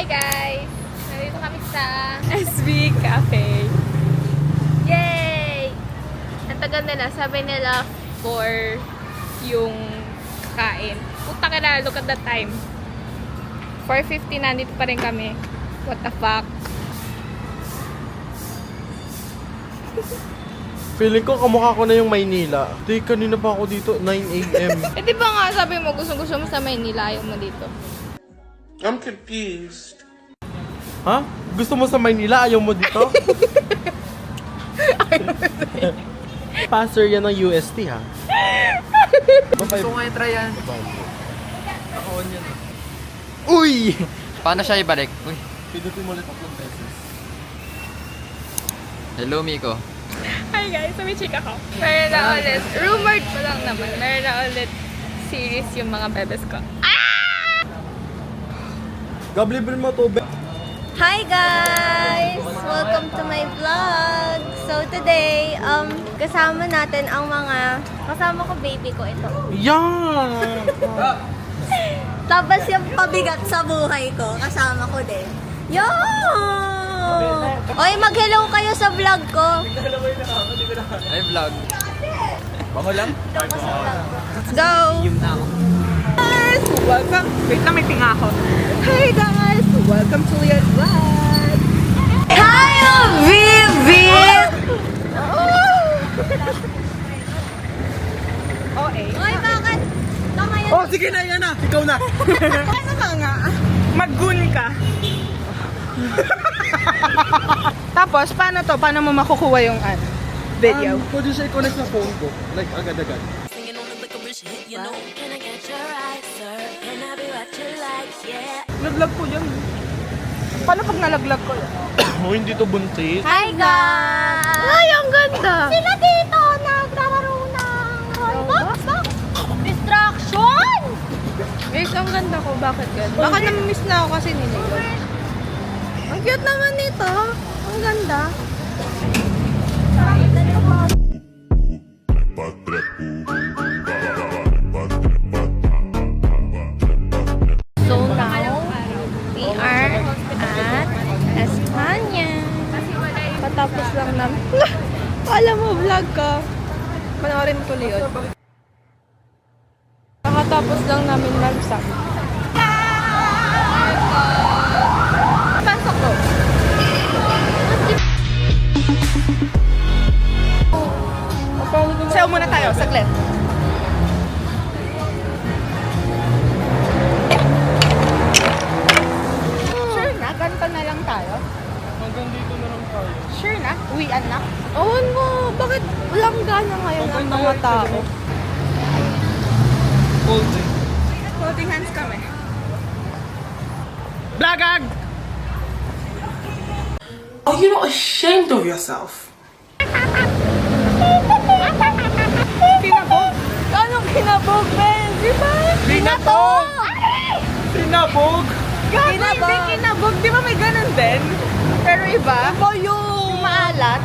Hi guys! Nandito kami sa SB Cafe. Yay! Ang tagal nila, sabi nila for yung kain. Puta ka na, look at the time. 4:50 nandito pa rin kami. What the fuck? Feeling ko kamukha ko na yung Maynila. Di, kanina pa ako dito, 9 a.m. Eh di ba nga sabi mo gusto mo sa Maynila, ayaw mo dito. I'm confused. Ha? Gusto mo sa Maynila, ayaw mo dito? Passer yan ng UST, ha? Gusto ko ngayon try yan. Naka-on yan. Uy! Paano siya ibalik? Uy. Pinutin mo ulit 3 beses. Hello, Miko. Hi guys, may chika ko. Meron na ulit, rumored pa lang naman, meron na ulit series yung mga bebes ko. Gablibil mo to, be. Hi guys! Welcome to my vlog! So today, kasama natin ang kasama ko baby ko ito. Yan! Tapos yung pabigat sa buhay ko, kasama ko din. Yo! Oy, mag-hello kayo sa vlog ko. Ay, vlog. Bango lang? Let's go! Guys, welcome. Wait na, may tinga ako. Hi guys, welcome to your vlog. Hi, Vivi! Okay. Oy, bakit? Ngayon, Oh, sige na, yan na! Ikaw na! Ano ka nga? Mag-gun ka. Tapos, paano to? Paano mo makukuha yung video? Pwede siya i-connect sa phone ko. Like, agad-agad. Naglag ko yan. Paano pag nalaglag ko yan? Oh, hindi to buntis. hi guys! Ay, ang ganda! Sila dito naglalaro ng Roblox. Distraction! Guys, ang ganda ko. Bakit ganda? Baka na-miss na ako kasi nila. Ang cute naman nito. Ang ganda. So now, we are at Espanya. Patapos lang namin. Alam mo, vlog ka. Panoorin ko yun. Nakatapos lang namin mag-sack. Pasok ko. Sayo muna tayo, saglit. Sure na? Ganito na lang tayo? Hanggang dito na lang tayo. Sure na? Uwian na? Oo nga, bakit walang gana ngayon ang mga tao? Holding. Holding hands kami. Blagag! Are you not ashamed of yourself? Kinabog? Anong kinabog, Ben? Di ba? Binatog! Sinabog! Gago, hindi kinabog. Di ba may ganun din? Pero iba? Iba yung maalat.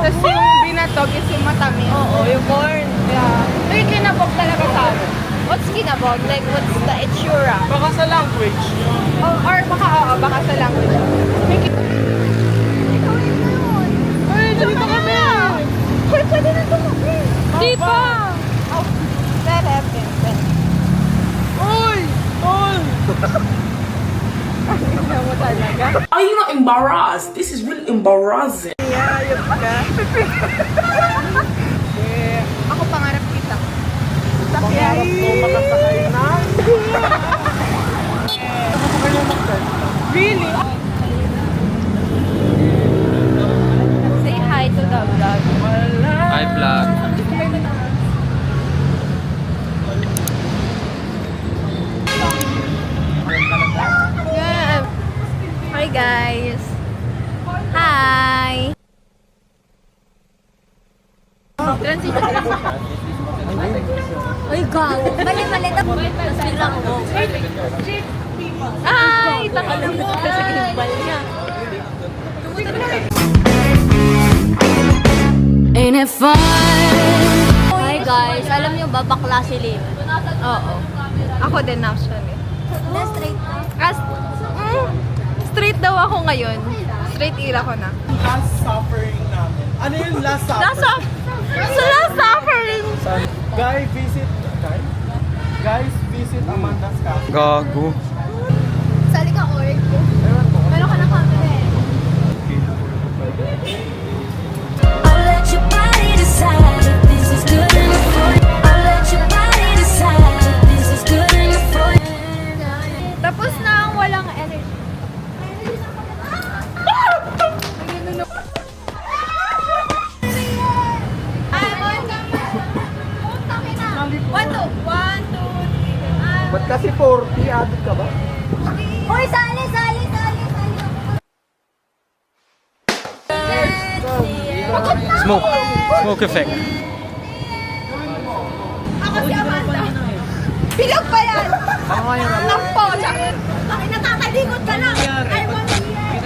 Tapos yung binatog is yung matamis. Oo, yung corn. Yeah. May kinabog talaga sa amin. What's kinabog? Like, what's the itsura? Baka sa language. Or baka sa language. May Uy, dito kami! Uy, pwede na tumabi. Di pa! Uy! Uy! mo talaga. Are you not embarrassed? This is really embarrassing. Ayop ka. Ako pangarap kita. Pangarap ko makasakay na. Really? Say hi to the vlog. Hi, vlog. Yeah. Hi guys. Hi. Transition. Uy, gago. Mali-mali. Tapos biglang ako. Ay, nakalimutan ko sa imbal niya. Ain't it fun? Hi guys, alam niyo ba bakla si Lin? Oo. Ako din actually. Na straight na. As, ginawa ko ngayon, straight ira ko na. Last suffering namin. Ano yung last suffering? Last suffering! Guys, visit Amanda's Cafe. Gago. Sali ka, org. Meron ka na camera eh. I'll let your body decide if this is good enough for you. I'll let your body decide if this is good enough for you. Tapos na ang walang energy. Ba't kasi 40? Added ka ba? Uy, sali, sali, sali, sali. Smoke. Smoke effect. Ako si Amanda. Bilog pa yan! Nakpo! Bakit nakakalikot ka lang? I want to hear.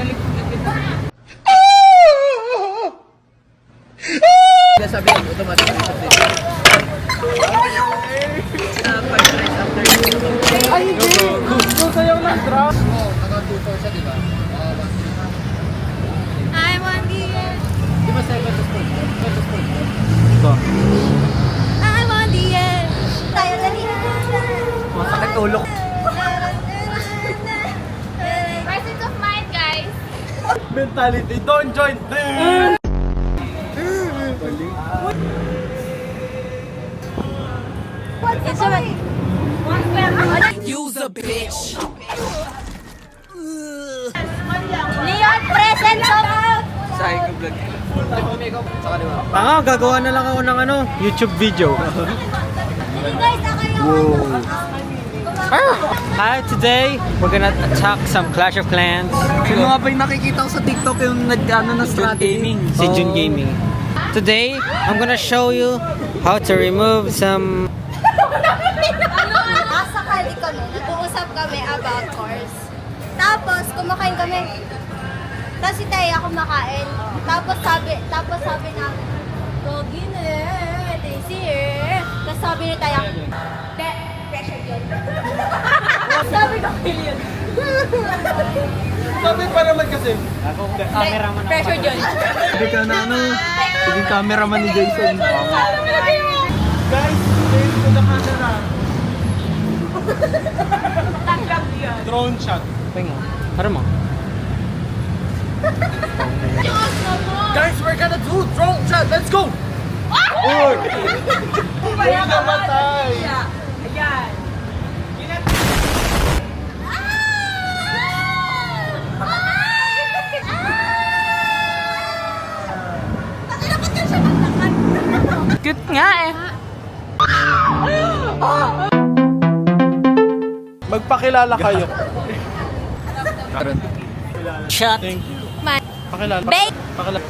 Sabi ko, automatic. Ay, hindi! Yung sayaw ng drum. I want to hear. Ito. I want to hear. Tayo dali. Masakit ulo. Presence of mind, guys. Mentality, don't join. It's alright. Use a bitch. Leon, present of Sahig ko vlog. Tanga, gagawa na lang ako ng YouTube video. guys, ako yung Hi, today we're gonna attack some Clash of Clans. Yung mga ba yung nakikita ko sa TikTok yung nag-ano na strategy? Si Jun Gaming. Today, I'm gonna show you how to remove some... Nasa kali kami, nag-uusap kami about course. Tapos, kumakain kami. Tapos si Taya kumakain. Tapos sabi namin, Gogi na eh, Daisy eh. Tapos sabi ni Taya, pressure yun. Sabi ko, yun. Sabi pa naman kasi. Pressure yun. Hindi ka na naging cameraman ni Jason. Guys, stay to the camera. Drone shot. Penga, harap mo. Guys, we're gonna do drone shot. Let's go! Uy! Uy namatay! Cute nga eh. Magpakilala kayo. Shot. Thank you. Man. Pakilala. Bake! Pakilala.